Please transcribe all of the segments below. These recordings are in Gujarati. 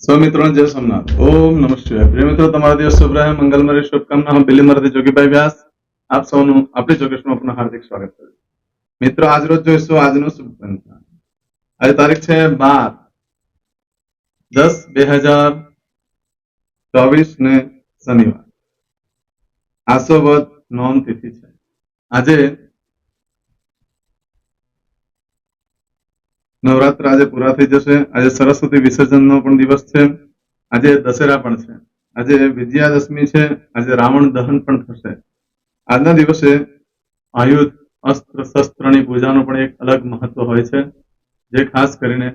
સ્વમિત્રો જય સોમનાથ. ઓમ નમઃ શિવાય. પ્રિય મિત્રો, તમારા દિવસ શુભ રહે, મંગલમય શુભકામના. હું બિલીમરથી જોગીભાઈ વ્યાસ આપ સૌનું આપણી જોગેશમાં પુનઃ હાર્દિક સ્વાગત કરું. મિત્રો, આજ રોજ જોઈશું આજનું શુભ પંચાંગ. આજે તારીખ છે 12/10/2024 ને શનિવાર. આસોવદ નોમ તિથિ છે. આજે નવરાત્ર આજે પૂરા થઈ જશે. આજે સરસ્વતી વિસર્જનનો પણ દિવસ છે. આજે દશેરા પણ છે. આજે વિજયાદશમી છે. આજે રાવણ દહન પણ થશે. આજના દિવસે આયુધ અસ્ત્ર શસ્ત્રની પૂજાનું પણ એક અલગ મહત્વ હોય છે, જે ખાસ કરીને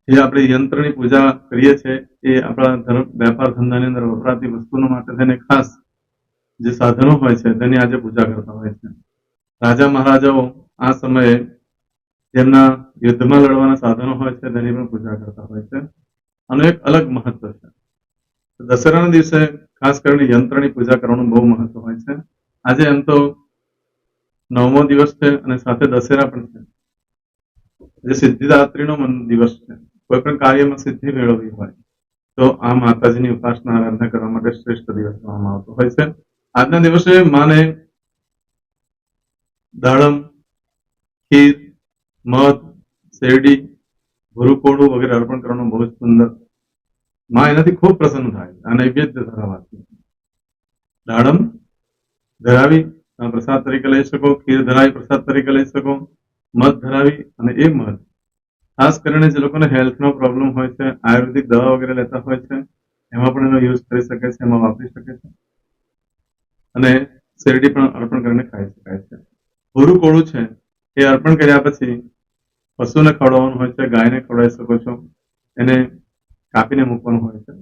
જે આપણે યંત્રની પૂજા કરીએ છીએ એ આપણા વેપાર ધંધાની અંદર વપરાતી વસ્તુઓ માટે થઈને ખાસ જે સાધનો હોય છે તેની આજે પૂજા કરતા હોય છે. રાજા મહારાજાઓ આ સમયે જેમના યુદ્ધમાં લડવાના સાધનો હોય છે તેની પણ પૂજા કરતા હોય છે. આનું એક અલગ મહત્વ છે. દશેરાના દિવસે ખાસ કરીને યંત્રની પૂજા કરવાનું બહુ મહત્વ હોય છે. આજે એમ તો 9મો દિવસ છે અને સાથે દશેરા પણ છે. જે સિદ્ધિદાત્રીનો દિવસ છે. કોઈ પણ કાર્યમાં સિદ્ધિ મેળવવી હોય તો આ માતાજીની ઉપાસના આરાધના કરવા માટે શ્રેષ્ઠ દિવસ ગણવામાં આવતો હોય છે. આજના દિવસે માને દાડમ, ખીર, મધ, શેરડી, ભૂરુકોળું વગેરે અર્પણ કરવાનું બહુ જ સુંદર. માં એનાથી ખૂબ પ્રસન્ન થાય છે. આ નૈવેદ્ય ધરાવવાથી દાડમ ધરાવી પ્રસાદ તરીકે લઈ શકો, ખીર ધરાવી પ્રસાદ તરીકે લઈ શકો, મધ ધરાવી અને એ મધ ખાસ કરીને જે લોકોને હેલ્થનો પ્રોબ્લેમ હોય છે, આયુર્વેદિક દવા વગેરે લેતા હોય છે, એમાં પણ એનો યુઝ કરી શકે છે, એમાં વાપરી શકે છે. અને શેરડી પણ અર્પણ કરીને ખાઈ શકાય છે. ભૂરુકોળું છે એ અર્પણ કર્યા પછી પશુને ખવડાવવાનું હોય છે, ગાયને ખવડાવી શકો છો, એને કાપીને મૂકવાનું હોય છે,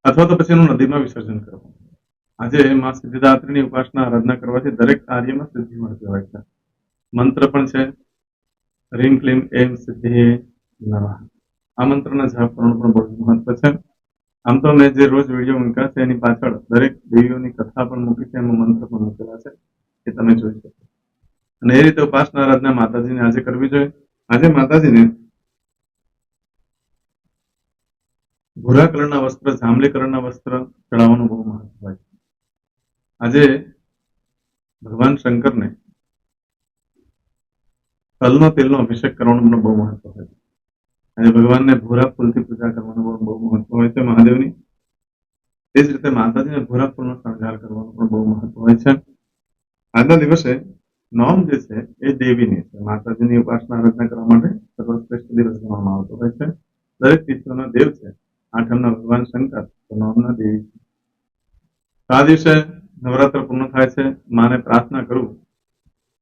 અથવા તો પછી એનું નદીમાં વિસર્જન કરવાનું. આજે માં સિદ્ધિદાત્રીની ઉપાસના આરાધના કરવાથી દરેક કાર્યમાં સિદ્ધિ મળતી હોય છે. મંત્ર પણ છે, રીમ ક્લીમ એમ સિદ્ધિ નમઃ. આ મંત્રના જાપ કરવાનું પણ બહુ મહત્વ છે. આમ તો મેં જે રોજ વિડીયો મૂક્યા છે એની પાછળ દરેક દેવીઓની કથા પણ મૂકી છે, એમાં મંત્ર પણ મૂકેલા છે, એ તમે જોઈ શકો. અને એ રીતે ઉપાસના આરાધના માતાજીને આજે કરવી જોઈએ. આજે માતાજીને ભૂરા કલરના વસ્ત્ર, જાંબલી કલરના વસ્ત્ર ચડાવવાનું બહુ મહત્વ હોય છે. આજે ભગવાન શંકરને તલનો તેલનો અભિષેક કરવાનું પણ બહુ મહત્વ હોય છે. આજે ભગવાનને ભૂરા ફૂલથી પૂજા કરવાનું બહુ મહત્વ હોય છે મહાદેવની. તે જ રીતે માતાજીને ભૂરા ફૂલનો શણગાર કરવાનું પણ બહુ મહત્વ હોય છે. આજના દિવસે નોમ જે છે એ દેવીની છે. માતાજીની ઉપાસના આરાધના કરવા માટે સર્વશ્રેષ્ઠ દિવસ ગણવામાં આવતો હોય છે. દરેક તિથિઓના દેવ છે. આઠમના ભગવાન શંકર, તો નોમના દેવી છે. આ દિવસે નવરાત્ર પૂર્ણ થાય છે. માને પ્રાર્થના કરું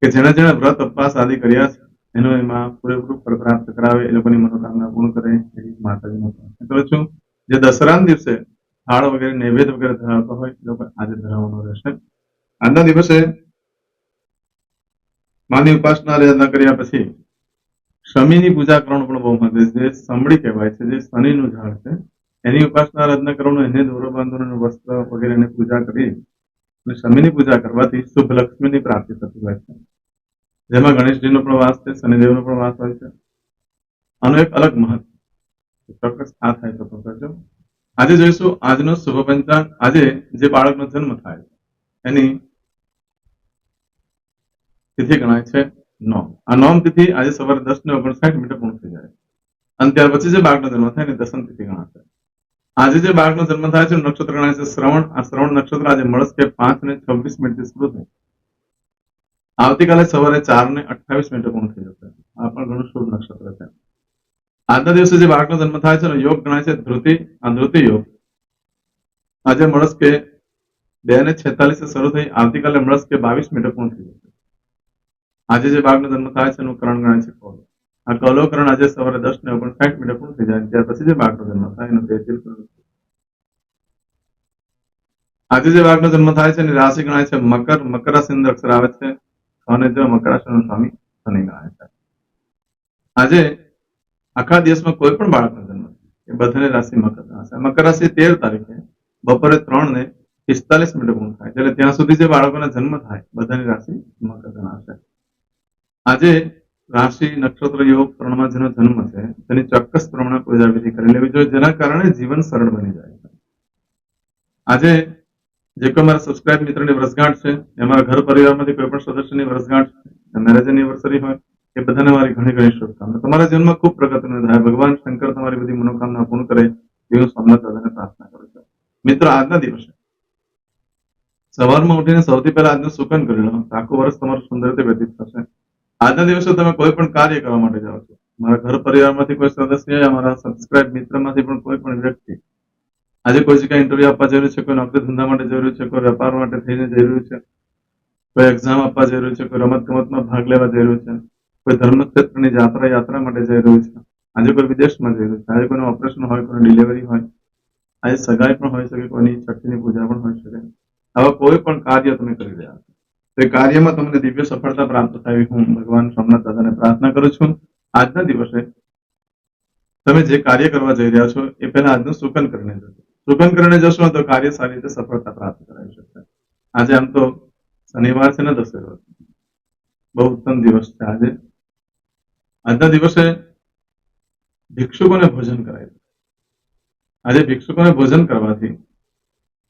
કે જેને જેને વ્રત ઉપવાસ આદિ કર્યા છે એનો એમાં પૂરેપૂરું ફળ પ્રાપ્ત કરાવે, એ લોકોની મનોકામના પૂર્ણ કરે એવી માતાજીને પ્રાર્થના કરું છું. જે દશેરાના દિવસે થાળ વગેરે નૈવેદ્ય વગેરે ધરાવતો હોય એ લોકો આજે ધરાવવાનો રહેશે. આજના દિવસે માની ઉપાસના આરાધના કર્યા પછી શમીની પૂજા કરવાનું પણ બહુ મહત્વ છે. જે સમડી કહેવાય છે, જે શનિનું ઝાડ છે, એની ઉપાસના આરાધના કરવાનું, એને દોરો બાંધવાનું, વસ્ત્ર વગેરેની પૂજા કરી અને શમીની પૂજા કરવાથી શુભ લક્ષ્મીની પ્રાપ્તિ થતી હોય છે. જેમાં ગણેશજીનો પણ વાસ છે, શનિદેવનો પણ વાસ હોય છે. આનું એક અલગ મહત્વ ચોક્કસ આ થાય તો કરજો. આજે જોઈશું આજનો શુભ પંચાંગ. આજે જે બાળકનો જન્મ થાય એની તિથિ ગણાય છે નોમ. આ નોમ તિથિ આજે સવારે 10:59 પૂર્ણ થઈ જાય અને ત્યાર પછી જે બાળકનો જન્મ થાય એની દસમ તિથિ ગણાશે. આજે જે બાળકનો જન્મ થાય છે નક્ષત્ર ગણાય છે શ્રવણ. આ શ્રવણ નક્ષત્ર આજે મળસ્કે 5:26 શરૂ થઈ આવતીકાલે સવારે 4:28 પૂર્ણ થઈ જશે. આ પણ ઘણું શુભ નક્ષત્ર છે. આજના દિવસે જે બાળકનો જન્મ થાય છે યોગ ગણાય છે ધ્રુતિ. આ ધ્રુતિ યોગ આજે મળસ્કે 2:46 શરૂ થઈ આવતીકાલે મળસ્કે 22 પૂર્ણ થઈ જશે. આજે જે બાળકનો જન્મ થાય છે એનું કરણ ગણાય છે કૌલો. આ કૌલો કરણ આજે સવારે 10:59 પૂર્ણ થઈ જાય ત્યાર પછી જે બાળકનો જન્મ થાય એનું તેજીલ કરણ. આજે જે બાળકનો જન્મ થાય છે એની રાશિ ગણાય છે મકર. મકર રાશિની અંદર અક્ષર આવે છે અને જો મકર રાશિનો સ્વામી શનિ ગણાય છે. આજે આખા દિવસમાં કોઈ પણ બાળકનો જન્મ એ બધાની રાશિ મકર ગણાશે. મકર રાશિ 13 તારીખે બપોરે 3:45 પૂર્ણ થાય એટલે ત્યાં સુધી જે બાળકોના જન્મ થાય બધાની રાશિ મકર ગણાશે. આજે રાશિ નક્ષત્ર યોગ ત્રણમાં જેનો જન્મ છે તેની ચોક્કસ પ્રમાણે પૂજા વિધિ કરી લેવી જોઈએ, જેના કારણે જીવન સરળ બની જાય છે. આજે જે કોઈ મારા સબસ્ક્રાઇબ મિત્રોની વર્ષગાંઠ છે, અમારા ઘર પરિવારમાંથી કોઈ પણ સદસ્યની વર્ષગાંઠ છે, મેરેજ એનિવર્સરી હોય, એ બધાને મારી ઘણી ઘણી શુભકામના. તમારા જીવનમાં ખૂબ પ્રગતિનો થાય. ભગવાન શંકર તમારી બધી મનોકામના પૂર્ણ કરે એવી હું સોમનાથ દાદાને પ્રાર્થના કરું છું. મિત્રો, આજના દિવસે સવારમાં ઉઠીને સૌથી પહેલા આજનું સુકન કરી લો, આખું વર્ષ તમારું સુંદર રીતે વ્યતીત થશે. આજના દિવસે તમે કોઈ પણ કાર્ય કરવા માટે જાઓ છો, મારા ઘર પરિવારમાંથી કોઈ સદસ્ય, મારા સબસ્ક્રાઇબ મિત્રમાંથી પણ કોઈ પણ વ્યક્તિ આજે કોઈ જગ્યાએ ઇન્ટરવ્યુ આપવા જઈ રહ્યું છે, કોઈ નોકરી ધંધા માટે જઈ રહ્યું છે, કોઈ વેપાર માટે થઈને જઈ રહ્યું છે, કોઈ એક્ઝામ આપવા જઈ રહ્યું છે, કોઈ રમત ગમતમાં ભાગ લેવા જઈ રહ્યું છે, કોઈ ધર્મક્ષેત્રની યાત્રા માટે જઈ રહ્યું છે, આજે કોઈ વિદેશમાં જઈ રહ્યું છે, આજે કોઈનું ઓપરેશન હોય, કોઈની ડિલિવરી હોય, આજે સગાઈ પણ હોઈ શકે, કોઈની છઠ્ઠીની પૂજા પણ હોઈ શકે. આવા કોઈ પણ કાર્ય તમે કરી રહ્યા છો, તે કાર્યમાં તમને દિવ્ય સફળતા પ્રાપ્ત થાય હું ભગવાન સોમનાથ દાદાને પ્રાર્થના કરું છું. આજના દિવસે તમે જે કાર્ય કરવા જઈ રહ્યા છો એ પહેલા આજનું સુકન કરીને જશો. સુકન કરીને જશો તો કાર્ય સારી રીતે સફળતા પ્રાપ્ત કરાવી શકશે. આજે આમ તો શનિવાર છે ને, દશેરો છે, બહુ ઉત્તમ દિવસ છે. આજના દિવસે ભિક્ષુકોને ભોજન કરાય. આજે ભિક્ષુકોને ભોજન કરવાથી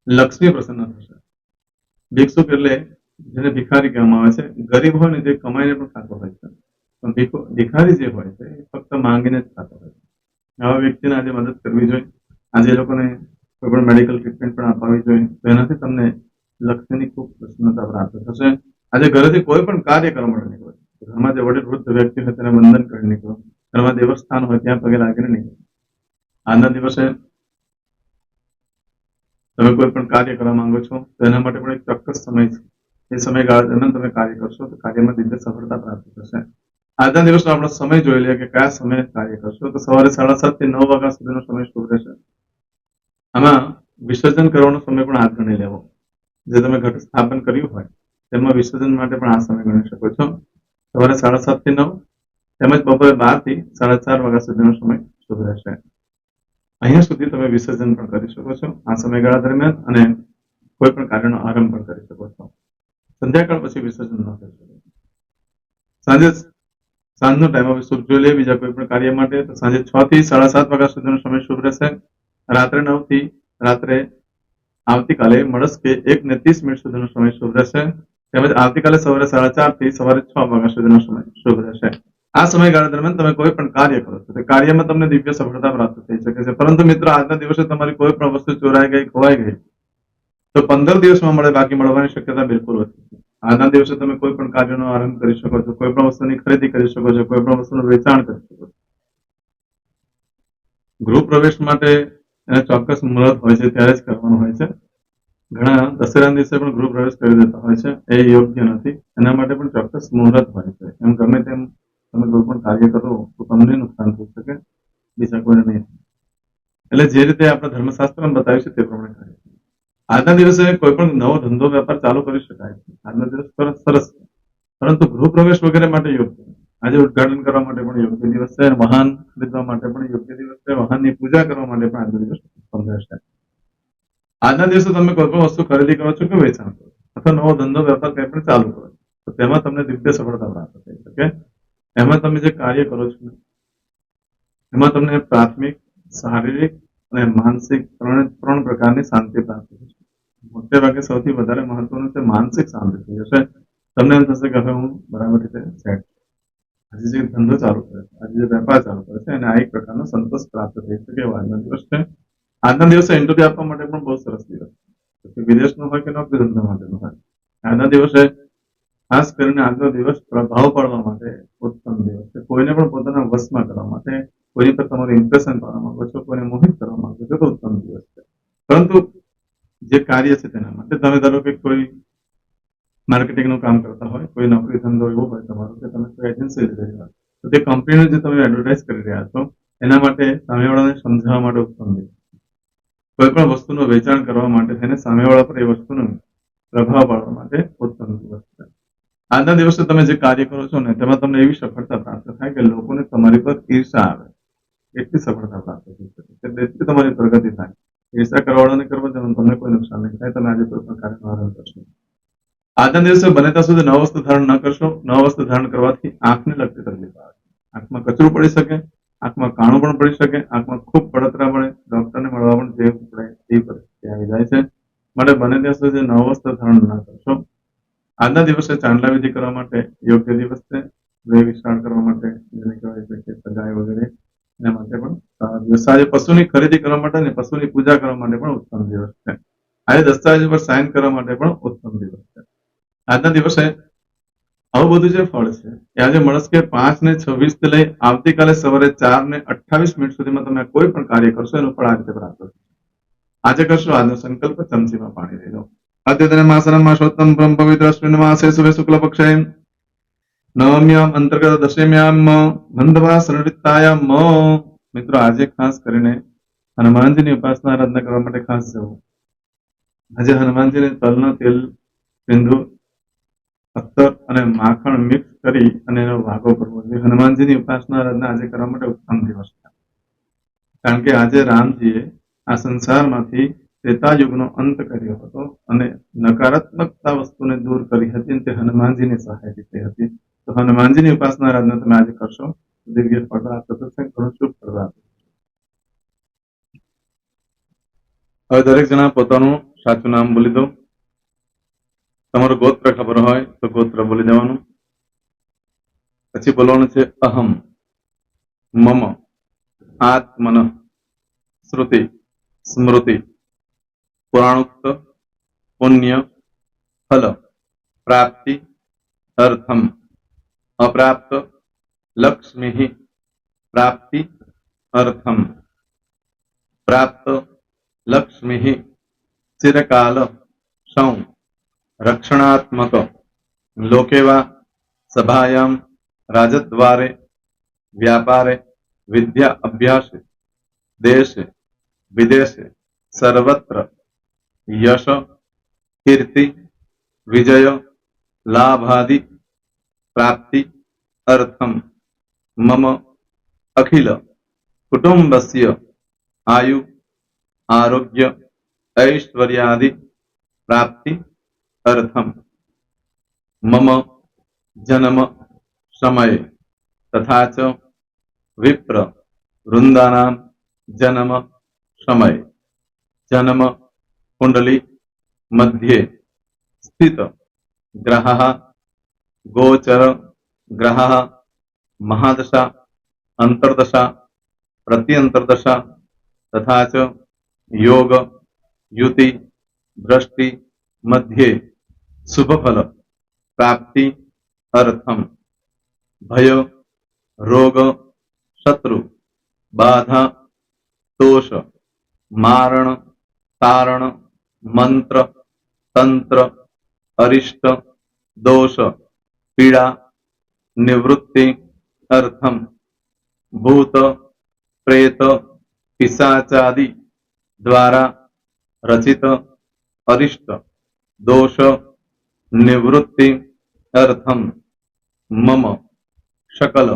લક્ષ્મી પ્રસન્ન થશે. ભિક્ષુક એટલે જેને ભિખારી કહેવામાં આવે છે, ગરીબ હોય ને તે કમાઈને પણ ખાતો હોય છે, પણ ભિખારી જે હોય છે એ ફક્ત માંગીને જ ખાતો હોય છે. આવા વ્યક્તિને આજે મદદ કરવી જોઈએ. આજે એ લોકોને કોઈ પણ મેડિકલ ટ્રીટમેન્ટ પણ અપાવવી જોઈએ. તો એનાથી તમને લક્ષ્મીની ખૂબ પ્રસન્નતા પ્રાપ્ત થશે. આજે ઘરેથી કોઈ પણ કાર્ય કરવા માટે નીકળો, ઘરમાં જે વડીલ વૃદ્ધ વ્યક્તિ હોય તેને વંદન કરી નીકળો, ઘરમાં દેવસ્થાન હોય ત્યાં પગે લાગીને નીકળો. આજના દિવસે તમે કોઈ પણ કાર્ય કરવા માંગો છો તો એના માટે પણ એક ચોક્કસ સમય છે. એ સમયગાળા દરમિયાન તમે કાર્ય કરશો તો કાર્યમાં દિવ્ય સફળતા પ્રાપ્ત થશે. આજના દિવસનો આપણો સમય જોઈ લઈએ કે કયા સમયે કાર્ય કરશો. તો સવારે 7:30 થી 9 વાગ્યા સુધીનો સમય શુભ રહેશે. આમાં વિસર્જન કરવાનો સમય પણ આ ગણી લેવો. જે તમે ઘટ સ્થાપન કર્યું હોય તેમાં વિસર્જન માટે પણ આ સમય ગણી શકો છો. સવારે 7:30 થી 9 તેમજ બપોરે 12 થી 4:30 વાગ્યા સુધીનો સમય શુભ રહેશે. અહીંયા સુધી તમે વિસર્જન પણ કરી શકો છો આ સમયગાળા દરમિયાન, અને કોઈ પણ કાર્યનો આરંભ પણ કરી શકો છો. સંધ્યાકાળ પછી વિસર્જન ન કરી શકો. સાંજનો ટાઈમ હવે શુભ જોઈ લે. બીજા કોઈ પણ કાર્ય માટે તો સાંજે 6 થી 7:30 વાગ્યા સુધીનો સમય શુભ રહેશે. રાત્રે 9 થી આવતીકાલે મળસ્કે 1:30 સુધીનો સમય શુભ રહેશે. તેમજ આવતીકાલે સવારે 4:30 થી સવારે 6 વાગ્યા સુધીનો સમય શુભ રહેશે. આ સમયગાળા દરમિયાન તમે કોઈ પણ કાર્ય કરો છો તે કાર્યમાં તમને દિવ્ય સફળતા પ્રાપ્ત થઈ શકે છે. પરંતુ મિત્રો, આજના દિવસે તમારી કોઈ પણ વસ્તુ ચોરાઈ ગઈ, ખોવાઈ ગઈ તો 15 દિવસમાં મળે, બાકી મળવાની શક્યતા બિલકુલ ઓછી છે. આજના દિવસે તમે કોઈ પણ કાર્યનો આરંભ કરી શકો છો, કોઈ પણ વસ્તુની ખરીદી કરી શકો છો, કોઈ પણ વસ્તુનું વેચાણ કરી શકો છો. ગૃહ પ્રવેશ માટે એને ચોક્કસ મુહૂર્ત હોય છે, ત્યારે જ કરવાનું હોય છે. ઘણા દશેરાના દિવસે પણ ગૃહ પ્રવેશ કરી દેતા હોય છે, એ યોગ્ય નથી. એના માટે પણ ચોક્કસ મુહૂર્ત હોય છે. એમ ગમે તેમ તમે કોઈ પણ કાર્ય કરો તો તમને નુકસાન થઈ શકે, બીજા કોઈને નહીં. એટલે જે રીતે આપણા ધર્મશાસ્ત્રમાં બતાવ્યું છે તે પ્રમાણે કાર્ય. આજના દિવસે કોઈ પણ નવો ધંધો વેપાર ચાલુ કરી શકાય છે. આજનો દિવસ સરસ છે, પરંતુ ગૃહ પ્રવેશ વગેરે માટે યોગ્ય. આજે ઉદઘાટન કરવા માટે પણ યોગ્ય દિવસ છે, વાહન ખરીદવા માટે પણ યોગ્ય દિવસ છે, વાહનની પૂજા કરવા માટે પણ આજનો દિવસ ઉત્તમ રહેશે. આજના દિવસે તમે કોઈ પણ વસ્તુ ખરીદી કરો છો કે વેચાણ કરો અથવા નવો ધંધો વેપાર કંઈ પણ ચાલુ કરો તો તેમાં તમને દિવ્ય સફળતા પ્રાપ્ત થઈ શકે. એમાં તમે જે કાર્ય કરો છો એમાં તમને પ્રાથમિક, શારીરિક અને માનસિક ત્રણ પ્રકારની શાંતિ પ્રાપ્ત થશે. મોટે ભાગે સૌથી વધારે મહત્વનું છે માનસિક શાંતિ થઈ જશે. તમને એમ થશે કે હવે હું બરાબર રીતે સેટ. આજે જે ધંધો ચાલુ કરે છે, આજે જે વેપાર ચાલુ કરે છે, અને આ એક પ્રકારનો સંતોષ પ્રાપ્ત થઈ શકે એવો આજનો દિવસ છે. આજના દિવસે ઇન્ટરવ્યુ આપવા માટે પણ બહુ સરસ દિવસ છે. વિદેશનો હોય કે નોકરી ધંધા માટેનો હોય, આજના દિવસે ખાસ કરીને આજનો દિવસ પ્રભાવ પાડવા માટે ઉત્તમ દિવસ છે. કોઈને પણ પોતાના વશમાં કરવા માટે, કોઈની પર તમારું ઇમ્પ્રેશન પાડવા માંગો છો, કોઈને મોહિત કરવા માંગો છો તો ઉત્તમ દિવસ છે. પરંતુ જે કાર્ય છે તેના માટે તમે ધારો કે કોઈ માર્કેટિંગનું કામ કરતા હોય, કોઈ નોકરી ધંધો એવો હોય તમારો કે તમે કોઈ એજન્સી લઈ રહ્યા તો તે કંપનીનું જે તમે એડવર્ટાઇઝ કરી રહ્યા છો એના માટે સામેવાળાને સમજાવવા માટે ઉત્તમ દિવસ. કોઈ પણ વસ્તુનું વેચાણ કરવા માટે તેને સામેવાળા પર એ વસ્તુનો પ્રભાવ પાડવા માટે ઉત્તમ દિવસ છે. આજના દિવસે તમે જે કાર્ય કરો છો ને તેમાં તમને એવી સફળતા પ્રાપ્ત થાય કે લોકોને તમારી પર ઈર્ષા આવે, એટલી સફળતા પ્રાપ્ત થઈ શકે, એટલી તમારી પ્રગતિ થાય. ઈર્ષા કરવાવાળાને કરવા જવાનું તમને કોઈ નુકસાન નહીં થાય. તમે આજે કોઈ પણ કાર્યનો આરંભ કરશો. આજના દિવસે બને ત્યાં સુધી નવ વસ્ત્ર ધારણ ન કરશો. નવ વસ્ત્ર ધારણ કરવાથી આંખને લગતી તકલીફ આવે. આંખમાં કચરું પડી શકે, આંખમાં કાણું પણ પડી શકે, આંખમાં ખૂબ બળતરા પડે, ડોક્ટરને મળવા પણ જવું પડે એ પરિસ્થિતિ આવી જાય છે. માટે બને ત્યાં સુધી નવ વસ્ત્ર ધારણ ન કરશો. આજના દિવસે ચાંદલા વિધિ કરવા માટે યોગ્ય દિવસ છે. વેહ વિશાળ કરવા માટે જેને કહેવાય છે કે સગાઈ વગેરે એના માટે પણ સારા દિવસ. આજે પશુની ખરીદી કરવા માટે અને પશુની પૂજા કરવા માટે પણ ઉત્તમ દિવસ છે. આજે દસ્તાવેજ પર સાઇન કરવા માટે પણ ઉત્તમ દિવસ છે. આજના દિવસે આવું બધું જે ફળ છે એ આજે મળસ્કે 5:26 થી લઈ આવતીકાલે સવારે 4:28 સુધીમાં તમે કોઈ પણ કાર્ય કરશો એનું ફળ આ રીતે પ્રાપ્ત થશે. આજે કરશો આજનો સંકલ્પ ચમચીમાં પાણી લઈ લો. અદ્યતન માસનમ માસોત્તમ બ્રહ્મ પવિત્ર અશ્વિન માસે શુભે શુક્લ પક્ષે નવમ્યામ અંતર્ગત દશમ્યામ મંદવા શરણિતાયામ. મિત્રો આજે ખાસ કરીને હનુમાનજીની ઉપાસના આરાધના કરવા માટે ખાસ જવું. આજે હનુમાનજીને તલના તેલ, સિંદૂર, અત્તર અને માખણ મિક્સ કરી અને એનો વાગો કરવો જોઈએ. હનુમાનજીની ઉપાસના આરાધના આજે કરવા માટે ઉત્તમ દિવસ છે. કારણ કે આજે રામજીએ આ સંસારમાંથી ત્રેતાયુગનો અંત કર્યો હતો અને નકારાત્મકતા વસ્તુને દૂર કરી હતી અને તે હનુમાનજીની સહાયથી થઈ હતી. તો હનુમાનજીની ઉપાસના આરાધના તમે આજે કરશો દિવ્ય ફળ પ્રાપ્ત થશે, ઘણું શુભ ફળ પ્રાપ્ત થશે. હવે દરેક જણા પોતાનું સાચું નામ બોલી દો. તમારું ગોત્ર ખબર હોય તો ગોત્ર બોલી દેવાનું. પછી બોલવાનું છે અહમ, મમ, આત્મન, શ્રુતિ, સ્મૃતિ, પુરાણોક્ત, પુણ્ય, ફલ, પ્રાપ્તિ, અર્થમ, અપ્રાપ્ત, લક્ષ્મી, પ્રાપ્તિ, અર્થમ, પ્રાપ્ત, લક્ષ્મી, ચિરકાલ, સૌ, રક્ષણાત્મક, લોકેવા, સભાયામ, રાજદ્વારે, વ્યાપારે, વિદ્યા અભ્યાસે, દેશે, વિદેશે, સર્વત્ર, યશ, કીર્તિ, વિજય, લાભાદि, પ્રાપ્તિ, અર્થમ, મમ, અખિલ, કુટુંબસ્ય, આયુ, આરોગ્ય, ऐश्वर्यादि, प्राप्ति, अर्थम, मम, जन्म, समय, तथा च विप्र, वृंदानां, जन्म, समय, जन्म, कुंडली, मध्ये, स्थित, ग्रहः, गोचर, ग्रहः, महादशा, अंतर्दशा, प्रत्यंतर्दशा, तथा च योग, युति, दृष्टि, मध्ये, शुभ फल, प्राप्ति, अर्थम, भय, रोग, शत्रु, बाधा, दोष, मारण, तारण, मंत्र, तंत्र, अरिष्ट, दोष, पीड़ा, निवृत्ति, अर्थम, भूत, प्रेत, पिशाचादि द्वारा रचित अरिष्ट, दोष, निवृत्ति, अर्थम, मम, सकल,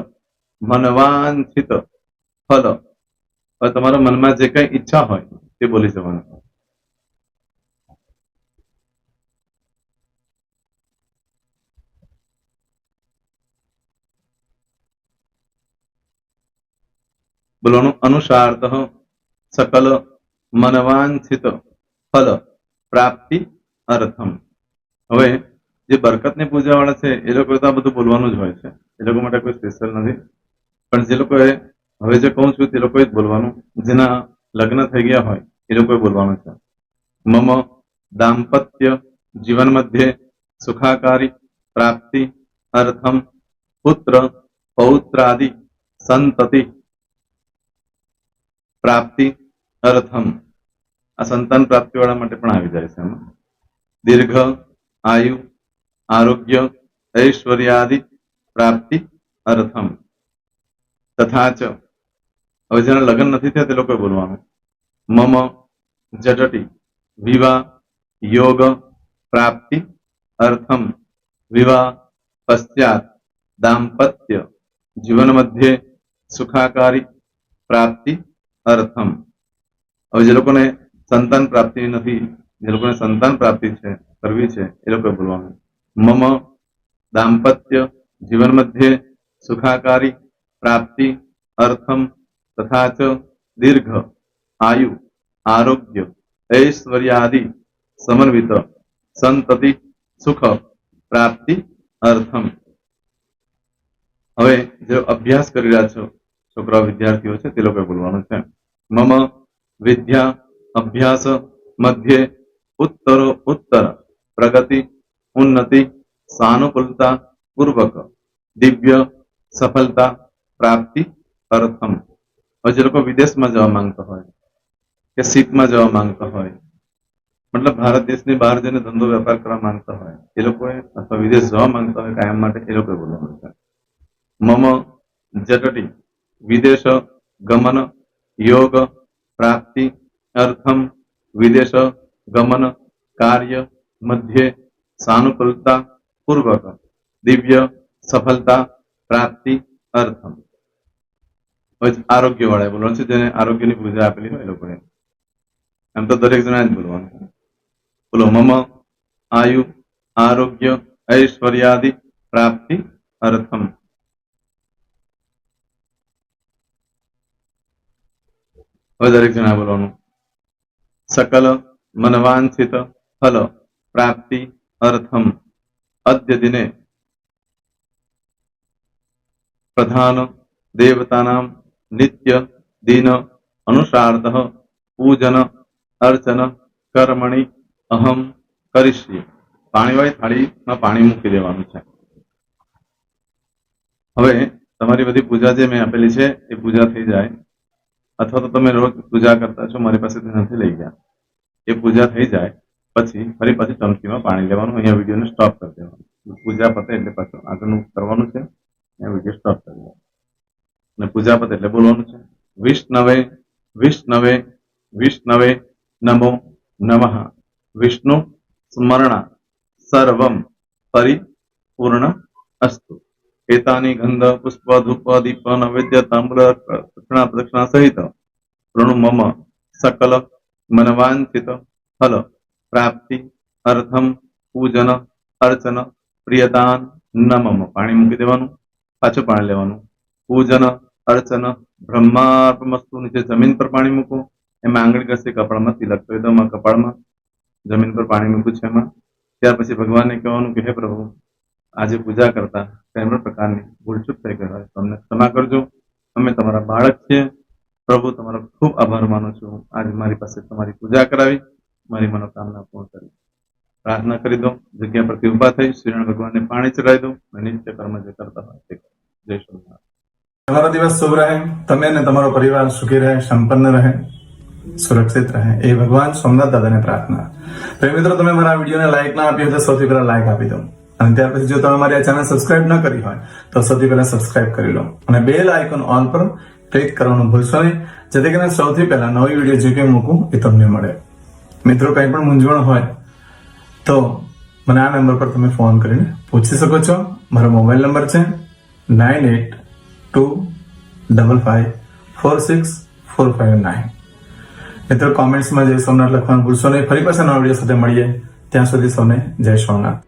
मनवांछित फल. હવે તમારા મનમાં જે કઈ ઈચ્છા હોય તે બોલી જવાનું. બોલવાનું અનુસારત सकल मनवांछित फल प्राप्ति अर्थम. હવે જે બરકતની પૂજા વાળા છે એ લોકો તો આ બધું બોલવાનું જ હોય છે, એ લોકો માટે કોઈ સ્પેશિયલ નથી. પણ જે લોકોએ હવે જે કહું છું તે લોકોએ જ બોલવાનું. જેના લગ્ન થઈ ગયા હોય એ લોકોએ બોલવાનું છે. મમ દાંપત્ય જીવન મધ્યે સુખાકારી પ્રાપ્તિ અર્થમ પુત્ર પૌત્રાદિ સંતતિ પ્રાપ્તિ અર્થમ. આ સંતાન પ્રાપ્તિ વાળા માટે પણ આવી જાય છે. એમાં દીર્ઘ આયુ આરોગ્ય ऐश्वर्यादि પ્રાપ્તિ અર્થમ. તથા ચ હવે જેના લગ્ન નથી થયા તે લોકોએ બોલવાનું. મમ જટટી વિવાહ યોગ પ્રાપ્તિ અર્થમ વિવાહ પશ્ચાત દાંપત્ય જીવન મધ્યે સુખાકારી પ્રાપ્તિ અર્થમ. હવે જે લોકોને સંતાન પ્રાપ્તિ નથી, જે લોકોને સંતાન પ્રાપ્તિ છે કરવી છે એ લોકોએ બોલવાનું. मम दाम्पत्य जीवन मध्ये सुखाकारी प्राप्ति अर्थम तथा च दीर्घ आयु आरोग्य ऐश्वर्यादि समन्वित संतति सुख प्राप्ति अर्थम। હવે જે અભ્યાસ કરી રહ્યા છો છોકરાઓ વિદ્યાર્થીઓ છે તે લોકોએ બોલવાનું છે મમ વિદ્યા અભ્યાસ મધ્યે ઉત્તરો ઉત્તર પ્રગતિ ઉન્નતિ સાનુકૂળતા પૂર્વક દિવ્ય સફળતા પ્રાપ્તિ અર્થમ। હવે જે લોકો વિદેશમાં જવા માંગતા હોય કે સીટમાં જવા માંગતા હોય મતલબ ભારત દેશની બહાર જઈને ધંધો વેપાર કરવા માંગતા હોય એ લોકોએ અથવા વિદેશ જવા માંગતા હોય કાયમ માટે એ લોકોએ બોલવાનું છે मम जटटी विदेश गमन योग प्राप्ति अर्थम विदेश गमन कार्य मध्य सानुकूलता पूर्वक दिव्य सफलता प्राप्ति अर्थम। आरोग्य वाળા બોલવાનું છે જેને આરોગ્યની પૂજા આપેલી હોય એ લોકોએ એમ તો દરેક જણા જ બોલવાનું છે બોલો મમ આયુ આરોગ્ય ऐश्वर्यादि प्राप्ति अर्थम। दरेक जना बोलवानुं सकल मनवांछित फल प्राप्ति अर्थम अद्य दिने प्रधान देवतानां नित्य दिन अनुसारतः पूजन अर्चन कर्मणि अहम करिष्ये। पाणीवाળી થાળીમાં પાણી મૂકી દેવાનું છે। હવે તમારી બધી પૂજા જે મેં આપેલી છે એ પૂજા થઈ જાય अथवा तो तमे रोज पूजा करता छो मारी पासे नहीं लई गया ये पूजा थी जाए पछी फरी पाछी चमकी में पानी लेवानुं अहींया विडियो ने स्टॉप कर देवानुं पूजा पते एटले पाछो आगळनुं करवानुं छे अहींया विडियो स्टॉप कर देवानुं ने पूजा पते एटले बोलवानुं छे विष्णवे विष्णवे विष्णवे नमो नमः विष्णु स्मरण सर्वं परिपूर्ण अस्तु। एतानि गंध पुष्प धूप दीप नैवेद्य ताम्र दक्षिणा प्रदक्षिणा सहित ऋणु मम सकल मनवांछित फल प्राप्ति अर्थम पूजन अर्चन प्रियदान न मम। पाणी मूकी देवानुं पाछुं पाणी लेवानुं पूजन अर्चन ब्रह्मार्पणमस्तु। नीचे जमीन पर पाणी मूको एमां आंगળી घसी कपाळमां तिलक કરી દો। कपाळमां जमीन पर पाणी मूक्યું છે એમાં ત્યાર પછી ભગવાનને કહેવાનું કે હે પ્રભુ આજે पूजा करता कई प्रकार की भूलचूक थई गई होय तो अमने क्षमा करजो। अमे तमारा बाळक छे प्रभु तमारो खूब आभार मानु छुं। आज मारी पासे तमारी पूजा करावी मारी मनोकामना पूर्ण करी। प्रार्थना करी दो जग्या परथी उभा थई श्रीनारायण भगवान ने पाणी चढ़ावी दो અને નિત્ય કર્મ જે કરતા હોય તે કરો। જય સોમનાથ। તમારો દિવસ શુભ રહે તમે અને તમારો પરિવાર સુખી રહે સંપન્ન રહે સુરક્ષિત રહે એ ભગવાન સોમનાથ દાદાને પ્રાર્થના। તો મિત્રો તમે મારા વિડીયોને લાઈક ના આપી હોય તો સૌથી પહેલા લાઈક આપી દો અને ત્યાર પછી જો તમે મારી આ ચેનલ સબસ્ક્રાઇબ ન કરી હોય તો સૌથી પહેલા સબસ્ક્રાઇબ કરી લો અને બેલ આઇકોન ઓલ પર ક્લિક કરવાનું ભૂલશો નહીં જેથી કરીને સૌથી પહેલા નવી વિડીયો જે કંઈ મૂકું એ તમને મળે। મિત્રો કંઈ પણ મૂંઝવણ હોય તો મને આ નંબર પર તમે ફોન કરીને પૂછી શકો છો। મારો મોબાઈલ નંબર છે 9825546459। મિત્રો કોમેન્ટ્સમાં જય સોમનાથ લખવાનું ભૂલશો નહીં। ફરી પાછા નવા વિડીયો સાથે મળીએ ત્યાં સુધી સૌને જય સોમનાથ।